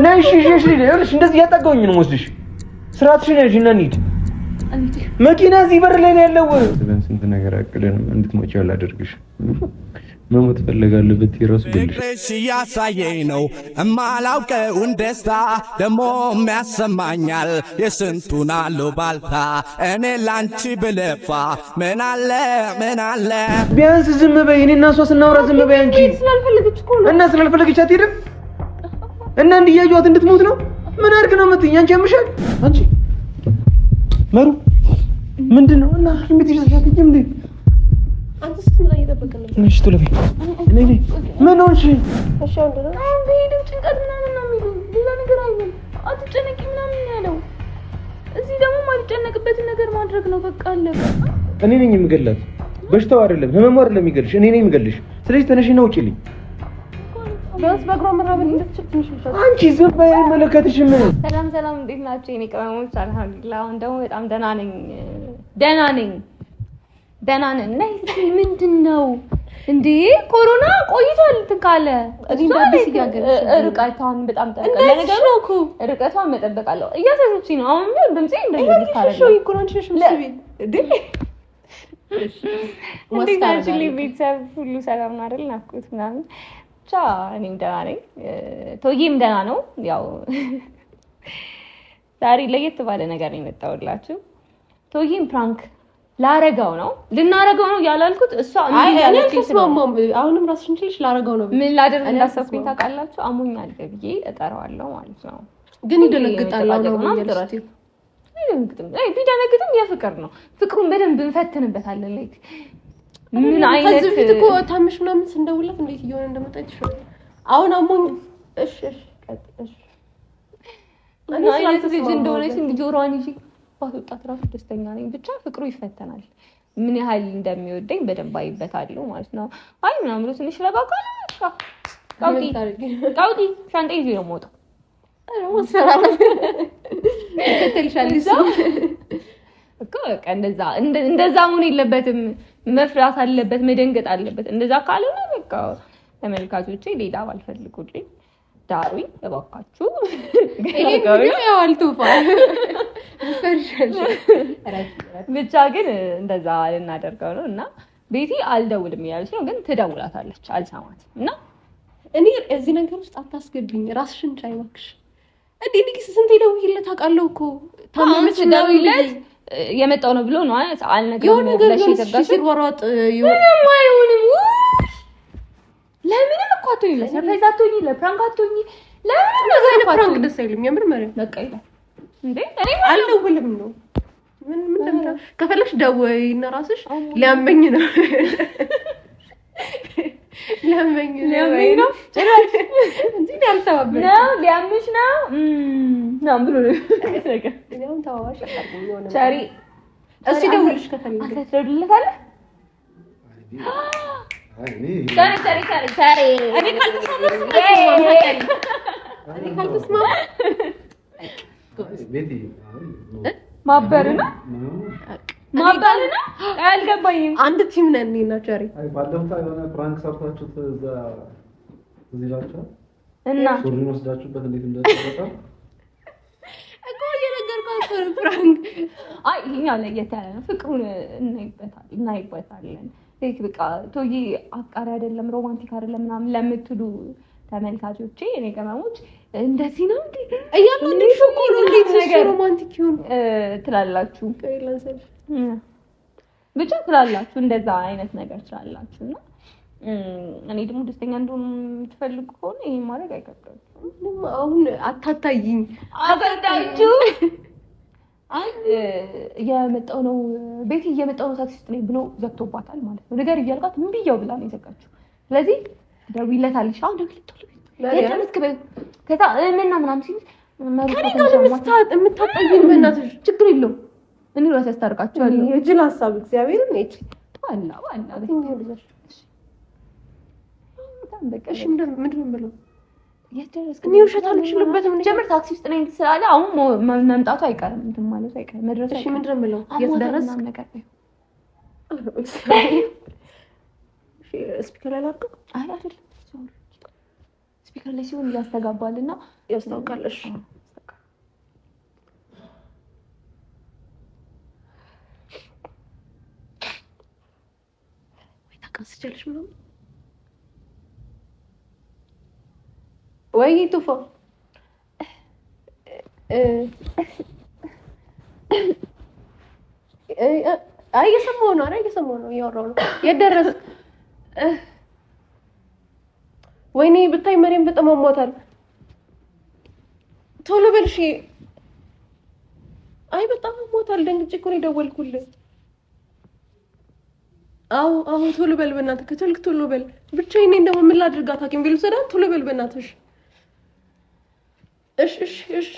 ነይ እሺ ይኸውልሽ እንደዚህ ያጣጋውኝ ነው ወስድሽ ስራትሽን ያዥና እንሂድ መኪና እዚህ በር ላይ ነው ያለው ስንት ነገር አቅደን እንድትሞጪ ያላደርግሽ መሞት ፈልጋለሁ በትይራስ ግልሽ ያሳየኝ ነው እማላውቀውን ደስታ ደሞ የሚያሰማኛል የስንቱን አሉባልታ እኔ ላንቺ ብለፋ ምን አለ ቢያንስ ዝም በይ እኔና እሷ ስናወራ ዝም በይ አንቺ ስላልፈልግሽ እኮ ነው እና ስላልፈልግሽ አትሄድም እና እንዲያዩት እንድትሞት ነው ምን አድርግ ነው የምትይኝ አንቺ ያምሻል አንቺ መሩ ምንድነው እና እንዴት ይዘሻትኝ እንዴ አንተ ስትመጣ እየጠበቅን ነው እሺ ቶሎ በይ ነይ ምን ሆንሽ እሺ እንደው ሄደው ጭንቀት ምናምን ነው የሚሉ ሌላ ነገር አይደለም አትጨነቂ ምናምን ያለው እዚህ ደግሞ ማልጨነቅበትን ነገር ማድረግ ነው በቃ አለቀ እኔ ነኝ የምገላት በሽታው አይደለም ህመሙ አይደለም የሚገልሽ እኔ ነኝ የምገልሽ ስለዚህ ተነሽና ውጪልኝ በስ በግሮ መራበል እንድትችል ትንሽ ልሻት አንቺ ዝም በይ አይመለከትሽም ሰላም እንዴት ናችሁ የኔ ቅመሞች አልሐምዱሊላህ አሁን ደግሞ በጣም ደህና ነኝ ነይ ምንድነው እንዴ ኮሮና ቆይቷል ትካለ እንዳዲስ ያገረሽ ርቀቷን በጣም ጠብቃለሁ ለነገሩ እኮ ርቀቷን መጠበቃለሁ እያሰብኩኝ ነው አሁን ድምጼ እንደዚህ ታረጋ ሾይ ኮራንቺሽ ምስቢ እንዴ እንዴት ቤተሰብ ሁሉ ሰላም ነው አይደል ናፍቆት ምናምን ብቻ እኔም ደህና ነኝ ቶዬም ደህና ነው ያው ዛሬ ለየት ባለ ነገር ነው የመጣሁላችሁ ቶዬም ፕራንክ ልናረጋው ነው ያላልኩት እሷ አሁንም ራስሽን ችለሽ ላረጋው ነው ምን ላደርግ እንዳሰብኩኝ ታውቃላችሁ አሞኛል ብዬ እጠራዋለሁ ማለት ነው ግን ይደነግጣል ነው ማለት ቢደነግጥም የፍቅር ነው ፍቅሩን በደንብ እንፈትንበታለን ላይክ ምን አይነት ከዚህ ፊት እኮ ታምሽ ምናምን ስንደውላት እንዴት እየሆነ እንደመጣች አሁን አሞኝ እሺ እኔ አይነት ልጅ እንደሆነች ጆሮዋን ይዤ ባትወጣት ራሱ ደስተኛ ነኝ ብቻ ፍቅሩ ይፈተናል ምን ያህል እንደሚወደኝ በደንብ አይበታለሁ ማለት ነው አይ ምናምን ብሎ ትንሽ ረጋጋል ቃውዲ ሻንጣ ይዤ ነው የምወጣው ከተልሻለሽ እኮ በቃ እንደዛ መሆን የለበትም መፍራት አለበት መደንገጥ አለበት እንደዛ ካልሆነ በቃ ተመልካቾቼ ሌላ ባልፈልጉልኝ ዳሩኝ እባካችሁ ያው አልተውፋል ብቻ ግን እንደዛ ልናደርገው ነው እና ቤቲ አልደውልም እያለች ነው ግን ትደውላታለች አልሰማትም እና እኔ እዚህ ነገር ውስጥ አታስገብኝ ራስሽን ቻይ እባክሽ እንዴ ንግስ ስንት ደውይለት አውቃለሁ እኮ ታማምሽ ደውይለት የመጣው ነው ብሎ ነው አልነገርም ብለሽ ይዘጋሽ ሲወራጥ አይሆንም ለምንም እኮ አትሆኝ ለሰርፕራይዝ አትሆኝ ለፕራንክ አትሆኝ ለምንም ነገር እኮ ፕራንክ ደስ አይልም የምር ማለት በቃ ይላል እንዴ እኔ አልደውልም ነው ምን እንደምታ ከፈለሽ ደውይና ራስሽ ሊያመኝ ነው ሊያመኝ ነው እንዴ ያልተባበረ ነው ሊያምሽ ነው ብሎ ነው ያው ታዋሽ አጣቁኝ ቻሪ እሺ ደውልሽ ከፈለሽ አትደውልለታለህ ቻሪ እኔ ካልተስማማ ቤቲ ማበርና አልገባኝም አንድ ቲም ነን እና ቻሪ አይ ባለፈው የሆነ ፕራንክ ሰርታችሁ እዛ ይላችሁ እና ሱሪን ወስዳችሁበት እንዴት እንደተሰጣ እኮ የነገርኳችሁ ፕራንክ አይ ይሄኛው ለየት ያለ ነው ፍቅሩን እናይበታለን ለይክ በቃ ቶዬ አፍቃሪ አይደለም ሮማንቲክ አይደለም ምናምን ለምትሉ ተመልካቾቼ እኔ ቀመሞች እንደዚህ ነው እንዴ እያንዳንዱ ሾኮሎ እንዴት ነገር ሮማንቲክ ይሁን ትላላችሁ ከይላንሰል ብቻ ትላላችሁ እንደዛ አይነት ነገር ትላላችሁና እኔ ደግሞ ደስተኛ እንደሆነ የምትፈልጉ ከሆነ ይሄ ማድረግ አይከብዳችሁም አሁን አታታይኝ አፈዳችሁ እየመጣው ነው ቤት እየመጣው ነው ታክሲ ውስጥ ላይ ብሎ ዘግቶባታል ማለት ነው ነገር እያልቃት ምን ቢያው ብላ ነው የዘጋችው ስለዚህ ደውይለታለሽ አሁን ደውይለታለሽ ለጀምስክ ከዛ ምናምን ሲል ከኔ ጋር የምታጣይኝ በእናትሽ ችግር የለውም እኔ ራሴ አስታርቃቸዋለሁ የጅል ሀሳብ እግዚአብሔርን ነጭ ዋላ እሺ ምንድን ነው ብለው የደረስክ እኔ ውሸት አልችልበትም ጀምር ታክሲ ውስጥ ነኝ ስላለ አሁን መምጣቱ አይቀርም እንትን ማለት አይቀርም መድረስ እሺ ምንድን ነው ብለው የደረስ ነገር ነው ስፒከር አላልኩ አይደለም ስፒከር ላይ ሲሆን ያስተጋባልና ያስታውቃለሽ። ወይ ታቀስጨልሽ ምናምን ወይ ቱፋ እየሰማሁ ነው። ኧረ እየሰማሁ ነው፣ እያወራሁ ነው። የት ደረስክ? ወይኔ ብታይ መሬም በጣም አሟታል። ቶሎ በል እሺ። አይ በጣም አሟታል። ደንግጬ እኮ ነው የደወልኩልህ። አዎ ቶሎ በል በእናትህ፣ ከቻልክ ቶሎ በል። ብቻዬን ነኝ ደግሞ ምን ላድርጋት? ሐኪም ቤት ልውሰዳት? ቶሎ በል በእናትህ። እሺ።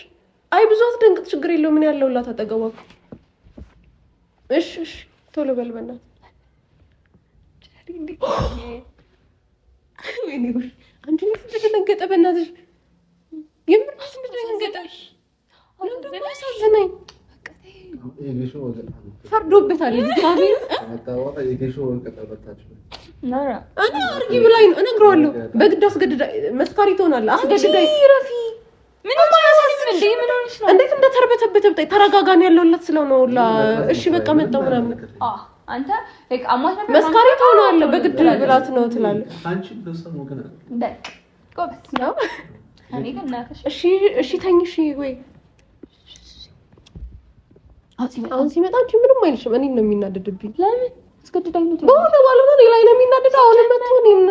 አይ ብዙ አትደንግጥ፣ ችግር የለውም። ምን ያለውላት አጠገቧ። እሺ ቶሎ በል በእናትህ። ወይኔ ጉድ! አንቺ ምን ተደነገጠ? በእናትሽ የምን አስደነገጠሽ? አሁን አሳዝነኝ። ፈርዶበታል። እግዚአብሔር እኔ አርጊ ብላኝ ነው እነግረዋለሁ። በግድ አስገድዳ መስካሪ ትሆናለህ። አስገድዳኝ ረፊ ምንም አያሳዝን እንዴ? ምን ሆነሽ ነው? እንዴት እንደተርበተበተ ብታይ። ተረጋጋን ያለውለት ስለሆነ ሁላ እሺ በቃ መጣው ምናምን። አንተ አማት ነበር መስካሪ ትሆናለህ። በግድ ብላት ነው ትላለህ። አንቺ በሰሙ ግን በቃ ጎበዝ ነው። እኔ ግን እናትሽ እሺ ተኝ። እሺ ወይ አሁን ሲመጣ አንቺ ምንም አይልሽም። እኔን ነው የሚናደድብኝ። ለምን አስገድዳኝ ነው? በሆነ ባልሆነ እኔ ላይ ነው የሚናደደው። አሁን መጥቶ እኔን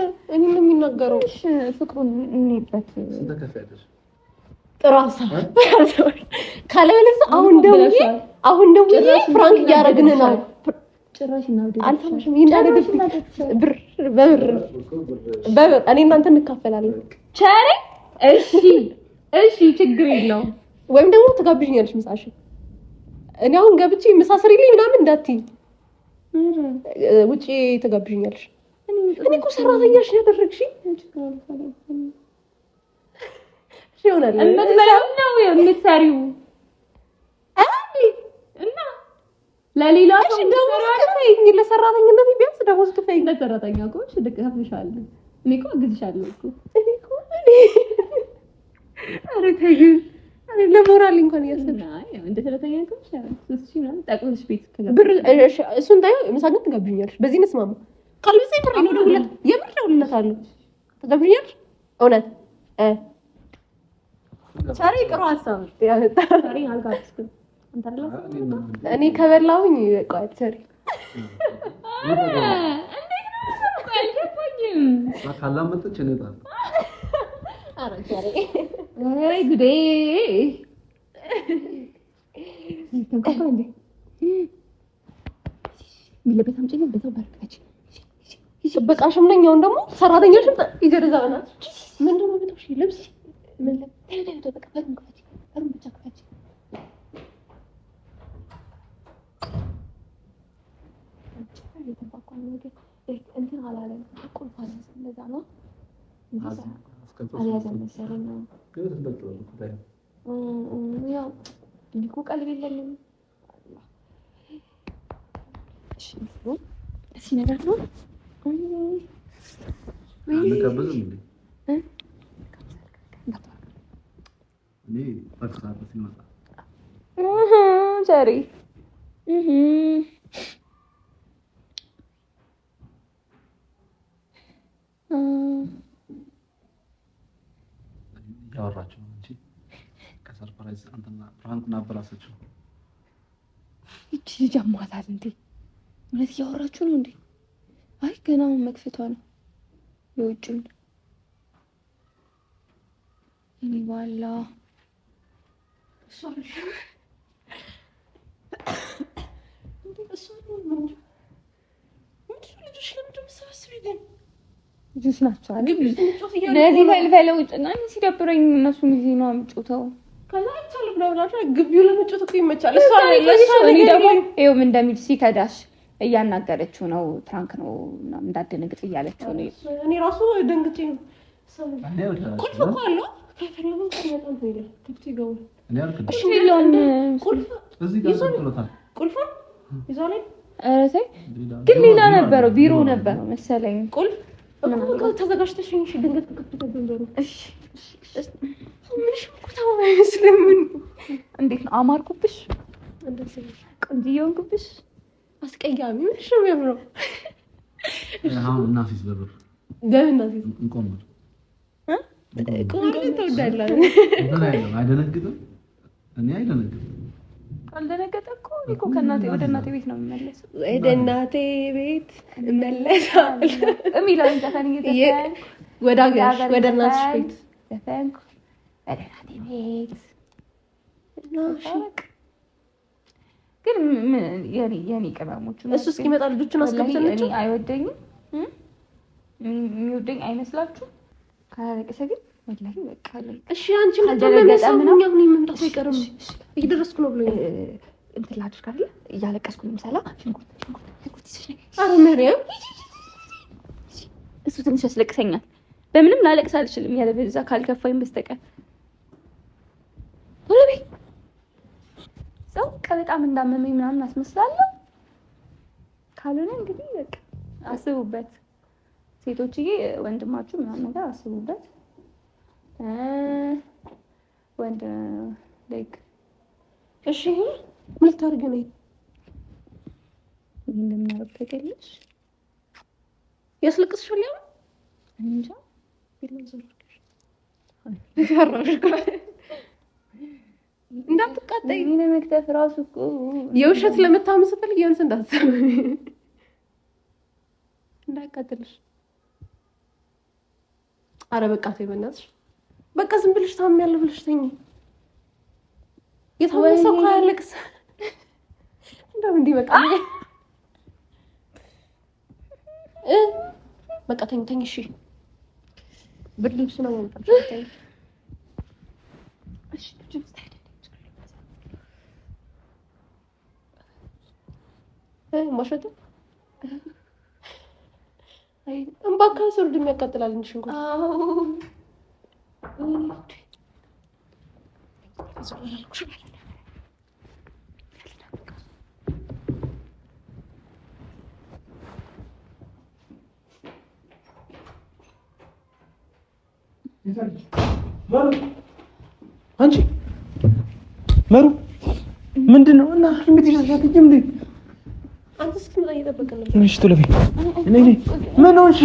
ነው የሚናገረው። እሺ ፍቅሩን እንይበት ተከፈያለሽ ጥራሳ ካለበለዚያ አሁን ደውዬ ፍራንክ እያደረግን ነው። ጭራሽ ነው አልተምሽም። ይናደድብኝ። ብር እኔ እናንተ እንካፈላለን። ቻሪ እሺ ችግር የለውም። ወይም ደግሞ ትጋብዥኛለሽ ምሳሽ። እኔ አሁን ገብቼ ምሳ ስሪልኝ ምናምን እንዳትዪ፣ ውጪ ትጋብዥኛለሽ። እኔ እኮ ሰራተኛሽ ያደረግሽኝ ይሆናል። እምትበላው ነው የምትሰሪው እና ለሌላ ሰው እንደውም ለሰራተኝነት ቢያንስ ደሞዝ ክፈይኝ። ለሰራተኛ እኮ እደግፍልሻለሁ። እኔ እኮ አግዝሻለሁ እኮ ኧረ ተይ እኔ ለሞራል እንኳን ያሰብሽ እንደ ሰራተኛ እኮ እሺ ነው ጠቅልሽ ቤት ብር እሱን ታዩ ምሳ ግን ትጋብዥኛለሽ። በዚህ እንስማማ። ካልብስ ብር ነው ደውለት የምር ደውልለታለሁ። ትጋብዥኛለሽ እውነት ቻሪ ቅሩ ሀሳብ ያመጣ ቻሪ አልጋብዝኩም። አንተ አይደለም እኔ ከበላሁኝ ቆይ ቻሪ ካላመጣች እኔ ታል አረ ቻሪ አይ ጉዴ ተንኮንዴ ሚለበት አምጪኝ በዛው ባርካች በቃሽም ነኝ። አሁን ደግሞ ሰራተኛሽም ይደረዛና ምንድነው ብትሽ ልብስ ምን ለምን በቃ ፈርም ብቻ ከፈች የተባቋን ነገር እንትን አላለም። ቁልፍ አለ እንደዛ ነው አልያዘም መሰለኝ ነው ያው እንዲሁ ቀልብ የለኝም። እሺ ነገር ነው አንከብዝም እንዴ? እኔ ታክሳት ሲመጣ ቻሪ ያወራችሁ እንጂ ከሰርፕራይዝ አንተና ፍራንኩን አበላሰችው። እቺ ጀማታል እንዴ? ማለት ያወራችሁ ነው እንዴ? አይ ገና መክፈቷ ነው የውጭውን እኔ ዋላ ሶሪ ልጆች ናቸው አይደል? ለዚህ ፈልፈለው ውጭና ሲደብረኝ እነሱን ጊዜ ነው የምጮተው። ከዛ አይቻል ብለውላችሁ ግቢው ለመጮት እኮ ይመቻል። እሷ እኔ ደግሞ ይኸው ምን እንደሚል ሲከዳሽ እያናገረችው ነው። ትራንክ ነው ምናምን እንዳደነግጥ እያለችው ነው። እኔ ራሱ ደንግጬ ነው። ቁልፍ እኮ አለው ከፈለጉ ከመጣን ነው ይላል። ከፍቶ ይገባል። እኔ አልኩኝ እሺ ሊሆን ቁልፍ እዚህ ጋር ተጥሎታል። ቁልፍ ይዟል። እረሰይ ግን ሌላ ነበረው ቢሮ ነበረው መሰለኝ። ቁልፍ ተዘጋጅተሽ ድንገት ከከፍቶ ተገንደሩ። እሺ ምንሽ እኮ ታማ አይመስልም። እንዴት ነው አማርኩብሽ? እንደዚህ ቆንጆ ሆንኩብሽ? አስቀያሚ ምንሽ ነው የሚያምረው? አሁን እናፊስ በብር በእናትህ እንቆምር ቆንጆ ተወዳለህ። አይደነግጥም? እኔ አይደነግጥም። ካልደነገጠ እኮ ከእናቴ ወደ እናቴ ቤት ነው የምመለሰው። ወደ እናቴ ቤት እመለሳለሁ የሚለውን ዘፈን እየዘፈንኩ ወደ ሀገርሽ ወደ እናትሽ ቤት ዘፈንኩ ወደ እናቴ ቤት። ግን የኔ ቅመሞች እሱ እስኪመጣ ልጆቹን አስገብተናቸው አይወደኝም። የሚወደኝ አይመስላችሁ? ካላለቀሰ ግን ወላሂ በቃ እሺ። አንቺ ለተመለሰው ነው ምን መምጣት አይቀርም። እየደረስኩ ነው ብሎኝ እንትን ላድርግ አይደል? እያለቀስኩ ለምሳሌ ሽንኩርት አረ መሪያም እሱ ትንሽ ያስለቅሰኛል። በምንም ላለቅስ አልችልም ያለ በዛ ካልከፋኝ በስተቀር ወለቤ ሰው በጣም እንዳመመኝ ምናምን አስመስላለሁ። ካልሆነ እንግዲህ በቃ አስቡበት ሴቶችዬ፣ ወንድማችሁ ምናምን ነገር አስቡበት። ወንድ ላይክ እሺ ምን ልታደርጊ ነው? ምን እንደምናደርግ ታውቂያለሽ? ያስለቅስሻል? ያው እንጃ ቢላን ዘርግሽ ይፈራሽ እንዳትቃጠይ። እኔ ለመክተፍ ራሱ እኮ የውሸት ለመታመስ ፈልግ የሆነስ እንዳትሰማ እንዳይቃጠልሽ። አረ በቃ ተይ በእናትሽ በቃ ዝም ብለሽ ታምሚያለሽ ብለሽ ተኝ። የታመመ ሰው እኮ አያለቅስ። እንደውም እንዲህ በቃ በቃ ተኝ። እሺ ብርድ ልብስ ነው የምጠብቀው። ተኝ እሺ ልጅ ማሸቱ አይ እምባካ ሰርድ የሚያቃጥላል እንጂ ሽንኩርት አንቺ መሩ ምንድን ነው? እና እንዴት ይደረጋል እንዴ? አንተ እስክትመጣ እየጠበቅን ነበር። እሺ ቶሎ በይ። ነይ ምን ሆንሽ?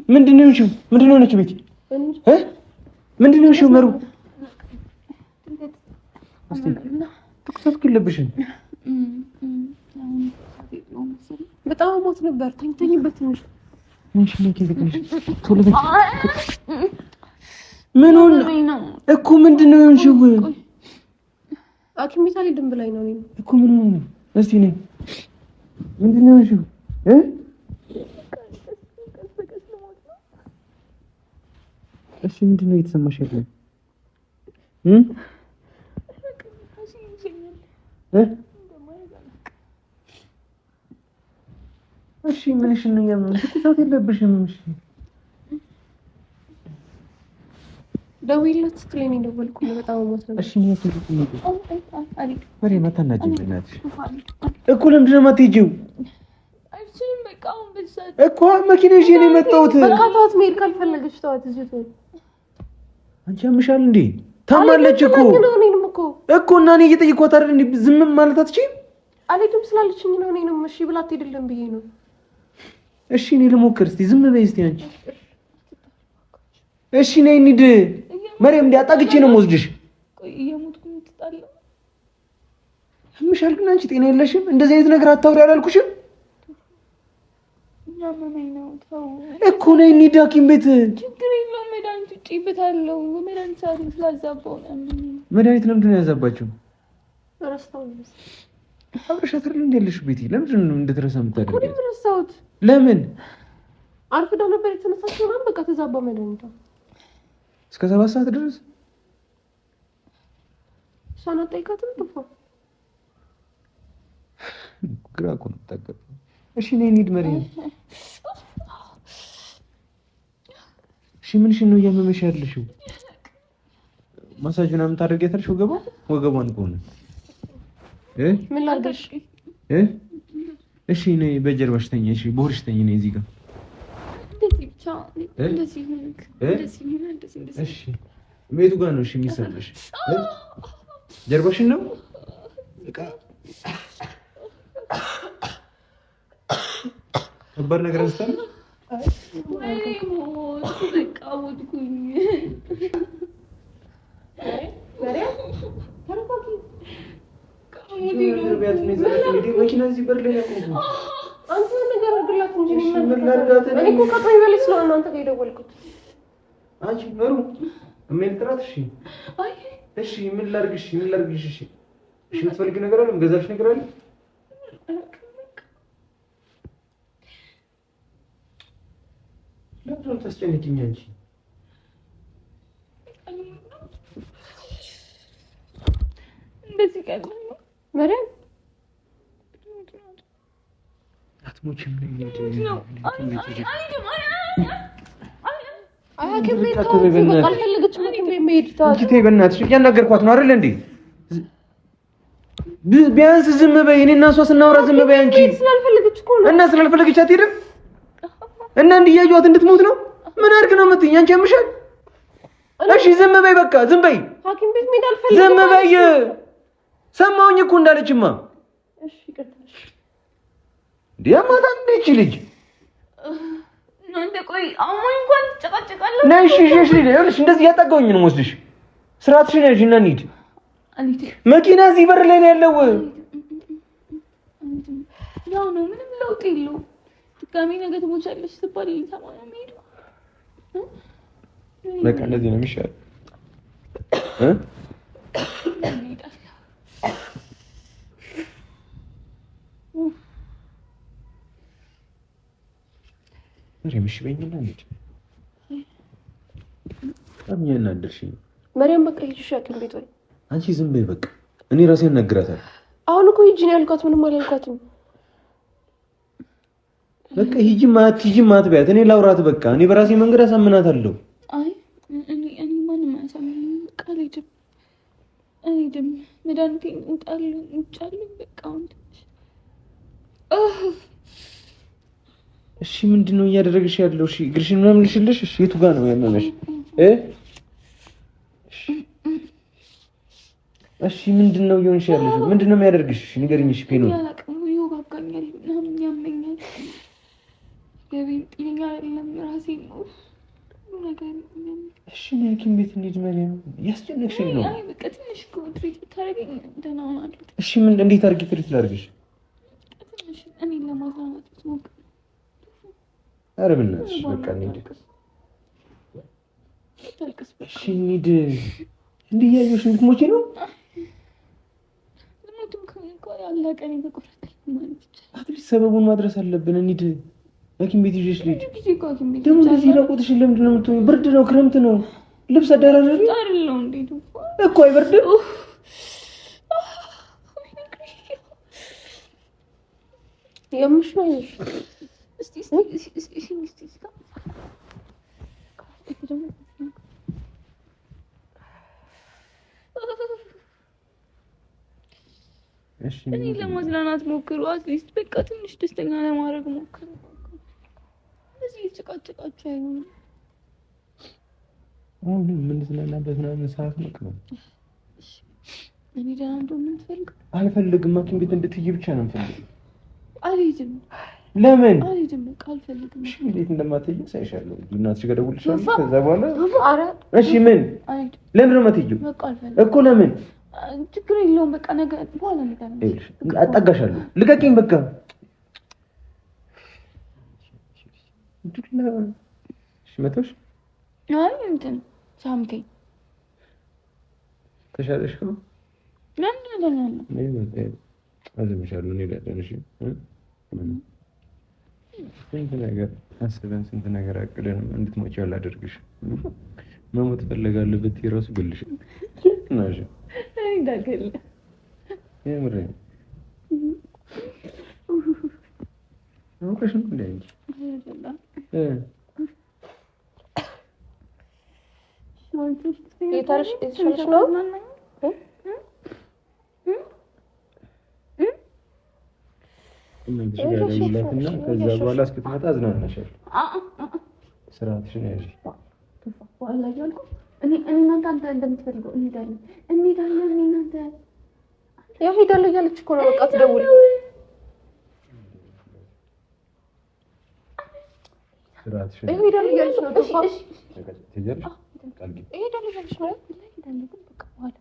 ምንድን ነው የሆንሽው? ምንድን ነው የሆነችው? ቤቲ ምንድን ነው የሆንሽው? መሩ እስቲ ትኩሳት የለብሽም? በጣም ሞት ነበር። ተኝተኝበት ትንሽ ምንሽ ነው ከዚህ ቶሎ በይ። ምን ሆነ እኮ? ምንድን ነው የሆንሽው? ሐኪም ቤት አልሄድም ብላኝ ነው እኮ። ምን ሆነ? እስቲ ነይ። ምንድን ነው የሆንሽው? እሺ ምንድን ነው እየተሰማሽ ያለው? እሺ ምንሽ ነው ያመመሽ? ትኩሳት የለብሽም? እሺ ደውይለት ስትለኝ ነው የደወልኩት። በጣም ሞት ነበር። እሺ ነው መሪ ማታናጅኝ እናትሽ እኮ። ለምንድን ነው የማትሄጂው? አይችልም በቃ አሁን በዛት እኮ መኪና ይዤ ነው የመጣሁት። በቃ ተዋት፣ መሄድ ካልፈለገች ተዋት። እዚህ ተዋት። አንቺ ያምሻል እንዴ? ታማለች እኮ እኮ እና እኔ እየጠየኳት አይደል እንዴ? ዝም ማለት አትችይም? አልሄድም ስላለችኝ ነው። እኔንም እሺ ብላ አትሄድልም ብዬ ነው። እሺ እኔ ልሞክር እስቲ። ዝም በይ እስቲ አንቺ። እሺ ነይ እንሂድ። መሪም እንደ አጣግቼ ነው የምወስድሽ። ቆይ እየሞትኩ ነው ትጣለው። ያምሻል ግን አንቺ ጤና የለሽም። እንደዚህ አይነት ነገር አታውሪ አላልኩሽም? ያመመኝ ነው ተው እኮ ነይ እንሂድ ሐኪም ቤት። ችግር የለውም መድኃኒት ውጪበታለሁ። መድኃኒት ሰዓት ስላዛባው ነው። መድኃኒት ለምንድን ነው ያዛባቸው? ረስታው ነው አብረሻት አይደል እንደ ያለሽው ቤቲ? ለምንድን ነው እንድትረሳ የምታደርጊው? እኮ ረሳሁት። ለምን አርፍዳ ነበር የተነሳችው ምናምን በቃ ተዛባ መድኃኒቷ እስከ 7 ሰዓት ድረስ እሷን አጠይቃትም ጥፋ ግራ እኮ ነው የምታገባው። እሺ ነይ እንሂድ መሪም። እሺ ምንሽን ነው እያመመሽ ያለሽው? ማሳጅ ምናምን ታደርጊያታለሽ? ወገቧን ከሆነ ምን ላድርግሽ? እሺ ነይ በጀርባሽ ተኝ። እሺ በሆድሽ ተኝ። ነይ እዚህ ጋር እንደዚህ ብቻ እሺ ቤቱ ጋር ነው እሺ የሚሰጥሽ ጀርባሽን ነው በቃ ከባድ ነገር አንስተን መኪና እዚህ በር ላይ ያቆሙ አንተ ነገር አድርግላት እንጂ እኔ እኮ ከቀኝ በላይ ስለሆነ አንተ ጋር የደወልኩት አንቺ በሩ ምን ጥራት እሺ አይ እሺ ምን ላድርግሽ እሺ የምትፈልጊው ነገር አለ የምገዛልሽ ነገር አለ ለምን ታስጨንቂኝ አንቺ እንደዚህ ቀን ማርያም አትሞችም ነው እያናገርኳት ነው አይደል እንዴ ቢያንስ ዝም በይ እኔ እና እሷ ስናወራ ዝም በይ አንቺ እና ስላልፈለገች አትሄድም እና እንዲያዩት እንድትሞት ነው ምን አድርግ ነው የምትይኝ አንቺ ያምሻል እሺ ዝም በይ በቃ ዝም በይ ሐኪም ቤት መሄድ አልፈልግም ዝም በይ ሰማሁኝ እኮ እንዳለችማ እሺ ይቅርታሽ ዲያማታ እንዴት ልጅ እናንተ ቆይ አሞኝ እንኳን ተጨቃጨቃለሁ ነሽ እሺ ይኸውልሽ እንደዚህ ያጣጋውኝ ነው ወስድሽ ስራትሽን ነሽ እና እንሂድ መኪና እዚህ በር ላይ ነው ያለው ያው ነው ምንም ለውጥ የለውም ድጋሜ ነገ ትሞቻለሽ ስትባል ይሰማ ነው የሚሄደው በቃ እንደዚህ ነው የሚሻለው ምሽ በይኝና እንሂድ አምኛና አደርሽኝ ማርያም በቃ ሂጂሽ ሐኪም ቤት ወይ አንቺ ዝም በይ በቃ እኔ ራሴን እነግራታለሁ አሁን እኮ ሂጂ ነው ያልኳት ምንም አላልኳትም በቃ ሂጂ ማት ቢያት እኔ ላውራት በቃ እኔ በራሴ መንገድ አሳምናታለሁ አይ እኔ ማንም አያሳምነኝም በቃ አልሄድም መድኃኒቴን እንጣለሁ በቃ እሺ ምንድነው እያደረግሽ ያለው? እሺ እግርሽን ምናምን ልሽልሽ? እሺ የቱ ጋር ነው ያመመሽ? እሺ ምንድነው እየሆንሽ ያለሽ? ምንድነው የሚያደርግሽ? እሺ ንገሪኝ። እሺ ፔኑ ይወጋጋኛል ምናምን ያመኛል። ገቤን ጤነኛ አይደለም ራሴ ነው ነገር ነው። እሺ ሐኪም ቤት እንሂድ ማርያም። ያስጨነቅሽኝ ነው። አይ በቃ ትንሽ ትሪት ታረጋኝ ደህና ሆናለሁ። እሺ ምን እንዴት አድርጊ ትሪት ላድርግሽ? ትንሽ እኔ ለማዝናናት ሞክር። ኧረ በእናትሽ በቃ እንሂድ። እሺ እንሂድ። እንዲህ እያየሁሽ እንድትሞቺ ነው? ልሞትም ከሆነ ያለቀኝ ተቆረጠ ማለት ይቻላል። አትሊስት ሰበቡን ማድረስ አለብን። እንሂድ ሐኪም ቤት ይዤሽ ልሂድ። ደግሞ እንደዚህ ራቆትሽን ለምንድን ነው የምትሆኚው? ብርድ ነው፣ ክረምት ነው። ልብስ አደራረሪ አይደለም እንዴ እኮ አይበርድም። የምሽ ነው እስቲ እኔ ለማዝናናት ሞክሩ። አትሊስት በቃ ትንሽ ደስተኛ ለማድረግ ሞክሩ። እዚህ ጭቃጭቃችሁ አይሆንም። አሁን ምን ዝናናበት ምናምን ሰዓት ነው። እኔ ደህና እንደሆነ የምትፈልግ አልፈልግም። ሐኪም ቤት እንድትይ ብቻ ነው የምፈልገው። አልሄድም። ለምን አልሄድም? በቃ አልፈልግም። እሺ እንዴት እንደማትሄጂ ሳይሻለው እናትሽ ጋር ደውልልሻለሁ። ከዛ በኋላ ኧረ እሺ ምን ለምን ነው የማትሄጂው? በቃ አልፈልግም እኮ ለምን? ችግር የለውም። በቃ ነገ በኋላ እንገናኝ። አጣጋሻለሁ። ልቀቂኝ በቃ። እሺ መተሽ አይ እንትን ሳምከኝ ተሻለሽ ነው? ለምን እንደሆነ ነይ መጣ አዘምሻለሁ። እኔ ለደንሽ ስንት ነገር አስበን ስንት ነገር አቅደን እንድትሞጪ ያላደርግሽ መሞት ፈልጋለሁ ብትይ እራሱ ግልሽ ናሽ እንዳገለ የምር አውቀሽ ነው እንዴ አንቺ? የታርሽ እሺ ነው እና ከዛ በኋላ እስክትመጣ አዝናናሻለሁ። ስራትሽን ያዥ። በኋላ እያልኩ እኔ እናንተ አንተ እንደምትፈልገው እንሄዳለን እናንተ ያው ሄዳለሁ እያለች እኮ ነው። በቃ ትደውል ስራትሽን ሄዳለሁ እያለች ነው። እሺ ትሄጃለሽ? ቃል ግቢ። ሄዳለሁ እያለች ነው። ሄዳለሁ ግን በቃ በኋላ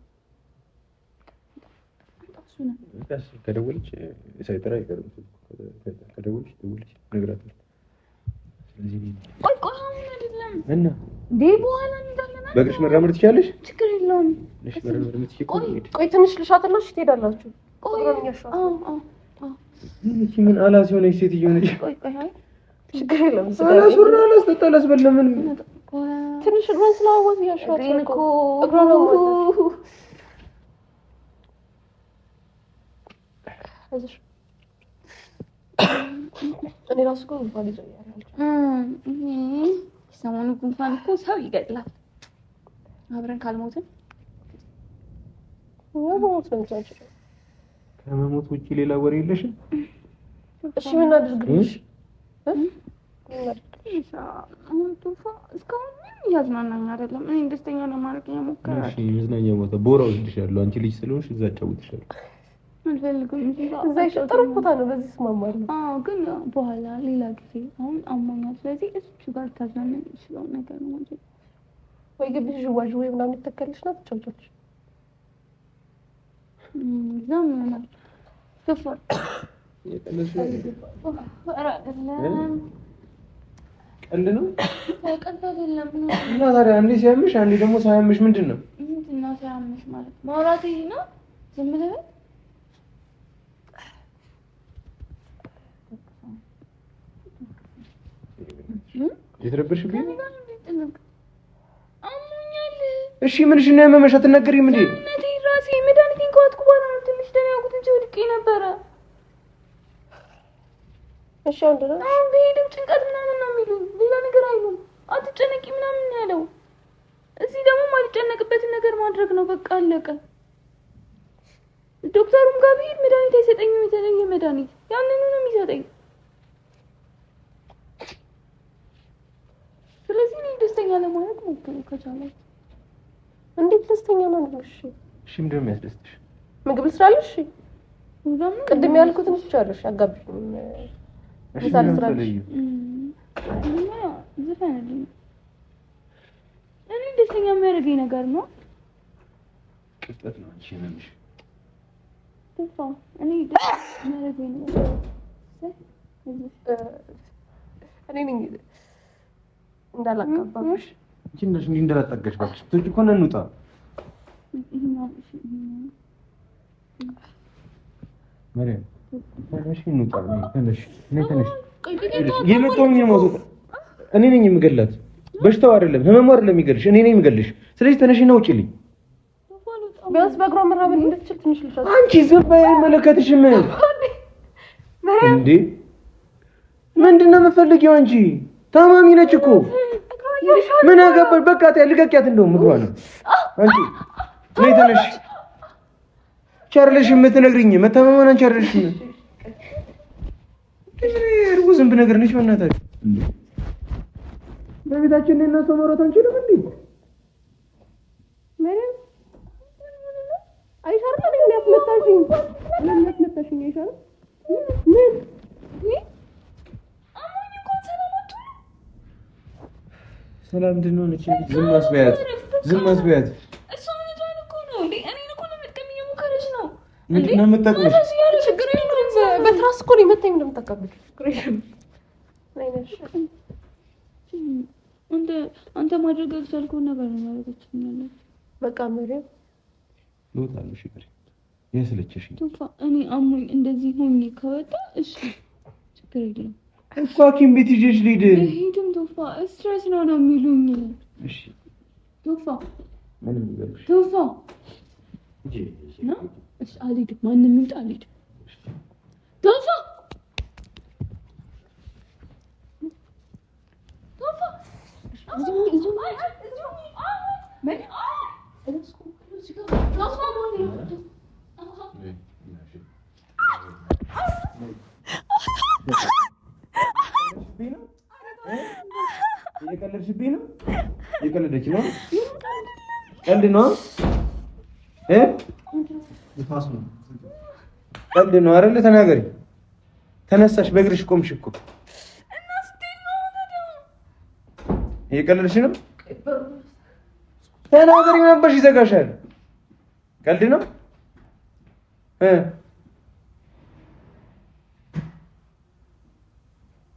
ከደወለች ሳይጠራ አይቀርም። ከደወለች እነግራታለሁ። ስለዚህ ቆይ አሁን አይደለም እና በኋላ እንሄዳለን። በእግርሽ መራመድ ትችያለሽ? ችግር የለውም። እሺ መራመድ የምትችይው ቆይ ትንሽ ልሻትላሽ ትሄዳላችሁ። እሺ ምን አላስ የሆነች ሴትዮ ነች። ቆይ አይ ችግር የለም። አላሱራ አላስጠጣላስ በለምን ትንሽ እግሯን ስላወዝ ያሻት እኮ እግሯን ነው እኔ ራሱ እኮ ጉንፋን ይዞኛል። ሰሞኑን ጉንፋን እኮ ሰው ይገድላል። አብረን ካልሞትን መሞት ነው እንጂ ከመሞት ውጪ ሌላ ወሬ የለሽም? እሺ ምን አድርግልሽ? እስካሁን ምንም እያዝናናኝ አይደለም። እኔ ደስተኛ ለማድረግ እየሞከራለሁ። እሺ መዝናኛ ቦታ ቦራ ወስድሻለሁ። አንቺ ልጅ ስለሆንሽ እዛ አጫውትሻለሁ። አልፈልግም። እዛ ጥሩ ቦታ ነው። በዚህ እስማማለሁ። ግን በኋላ ሌላ ጊዜ አሁን አሞኛል። ስለዚህ እሱ ጋር ታዝናናኝ ይችላል ነገር ነው እንጂ ወይ ግቢሽ ዥዋዥ ወይ ምናምን ይተከልሽ ነው ትጫውቻለሽ። ዛም ነው ከፈር ቀልድ ነው። ቀልድ አይደለም። እና ታዲያ አንዴ ሲያምሽ አንዴ ደግሞ ሳያምሽ ምንድን ነው? ምንድን ነው ሳያምሽ ማለት? ማውራት ይሄ ነው። ዝም ብለህ የተረበሽብኝ አሞኛል። እሺ ምንሽ ነው ያመመሽ? አትናገሪም እንዴ? እናቴ ራሴ መድኃኒቴን ከዋጥኩ በኋላ ነው ትንሽ ደህና ያልኩት እንጂ ወድቄ ነበረ። እሺ አሁን ብሄድም ጭንቀት ምናምን ነው የሚሉኝ፣ ሌላ ነገር አይሉም። አትጨነቂ ምናምን ነው ያለው። እዚህ ደግሞ ማልጨነቅበትን ነገር ማድረግ ነው በቃ አለቀ። ዶክተሩም ጋር ብሄድ መድኃኒት አይሰጠኝም። የተለየ መድኃኒት ያንኑ ነው የሚሰጠኝ። ስለዚህ እኔ ደስተኛ ለማለት ሞክሩ ከቻላችሁ። እንዴት ደስተኛ ነው? እሺ ምንድን ነው የሚያስደስትሽ? ምግብ ስራልሽ? ቅድም ያልኩትን ትቻለሽ። አጋብሽ ምሳሌ ስራልሽ? ዘፈንልኝ። እኔ ደስተኛ የሚያደርገኝ ነገር ነው። ቅጥበት ነው አንቺ ነሽ። ተፋ እኔ ደስተኛ የሚያደርገኝ ነገር እኔ ነኝ እንዳላቀባብሽ ትንሽ እንዴ እንዳላጣገሽ ባክሽ። ትጅ ኮነ እንውጣ። ማርያም ትንሽ እንውጣ። ትንሽ የመጣው ነው ሞት። እኔ ነኝ የምገላት። በሽታው አይደለም ህመሙ አይደለም የሚገልሽ፣ እኔ ነኝ የምገልሽ። ስለዚህ ተነሽና ውጪልኝ። ቢያንስ በእግሯ መራመድ እንድትችል ትንሽ ልሻት። አንቺ ዝም በይ፣ አይመለከትሽም እንዴ? ምንድነው የምትፈልጊው አንቺ? ታማሚ ነች እኮ። ምን አገባሽ? በቃ ልቀቂያት። እንደውም ምግቧ ነው። አንቺ ነይ ተነሽ። ቻርልሽ የምትነግሪኝ መታመማን አንቺ አይደለሽም። እርጉዝ ዝም ብነገር ነሽ በእናታችሁ። በቤታችን እና ሰው ማውራት አንችልም እንዴ? ማለት አይሻርም እንዴ? ያስመጣሽኝ ለምትመጣሽኝ አይሻርም? ምን ሰላም ምንድን ነው? ዝም አስበያት፣ ዝም አስበያት። እሱ ምን ይዟል እኮ ነው እንዴ? እኔን እኮ ለመጥቀም እየሞከረች ነው። ምንድን ነው የምትጠቅመሽ? ችግር የለም። በትራስ እኮ ነው የመታኝ። እንደምታቀብሽ አንተ ማድረግ ያልቻልከውን ነገር ነው ማለት ነው። በቃ መሪም ልወጣልሽ ይቅር የስለችሽኝ ቶፋ። እኔ አሞኝ እንደዚህ ሆኜ ከወጣ እሺ ችግር የለም እኮ ሐኪም ቤት ይዤሽ ልሂድ። ሂድም ቶፋ። ስትሬስ ነው የሚሉኝ። እሺ ቶፋ ምንም ይገርምሽ ቶፋ እንጂ ነው። እሺ አልሄድም። ማንም ይምጣ አልሄድም። ቶፋ ቶፋ ልትነኪ ነው? ቀልድ ነው ንፋስ ነው። ቀልድ ነው አይደል? ተናገሪ። ተነሳሽ በእግርሽ ቆምሽ እኮ እየቀለድሽ ነው። ተናገሪ ነበርሽ ይዘጋሻል። ቀልድ ነው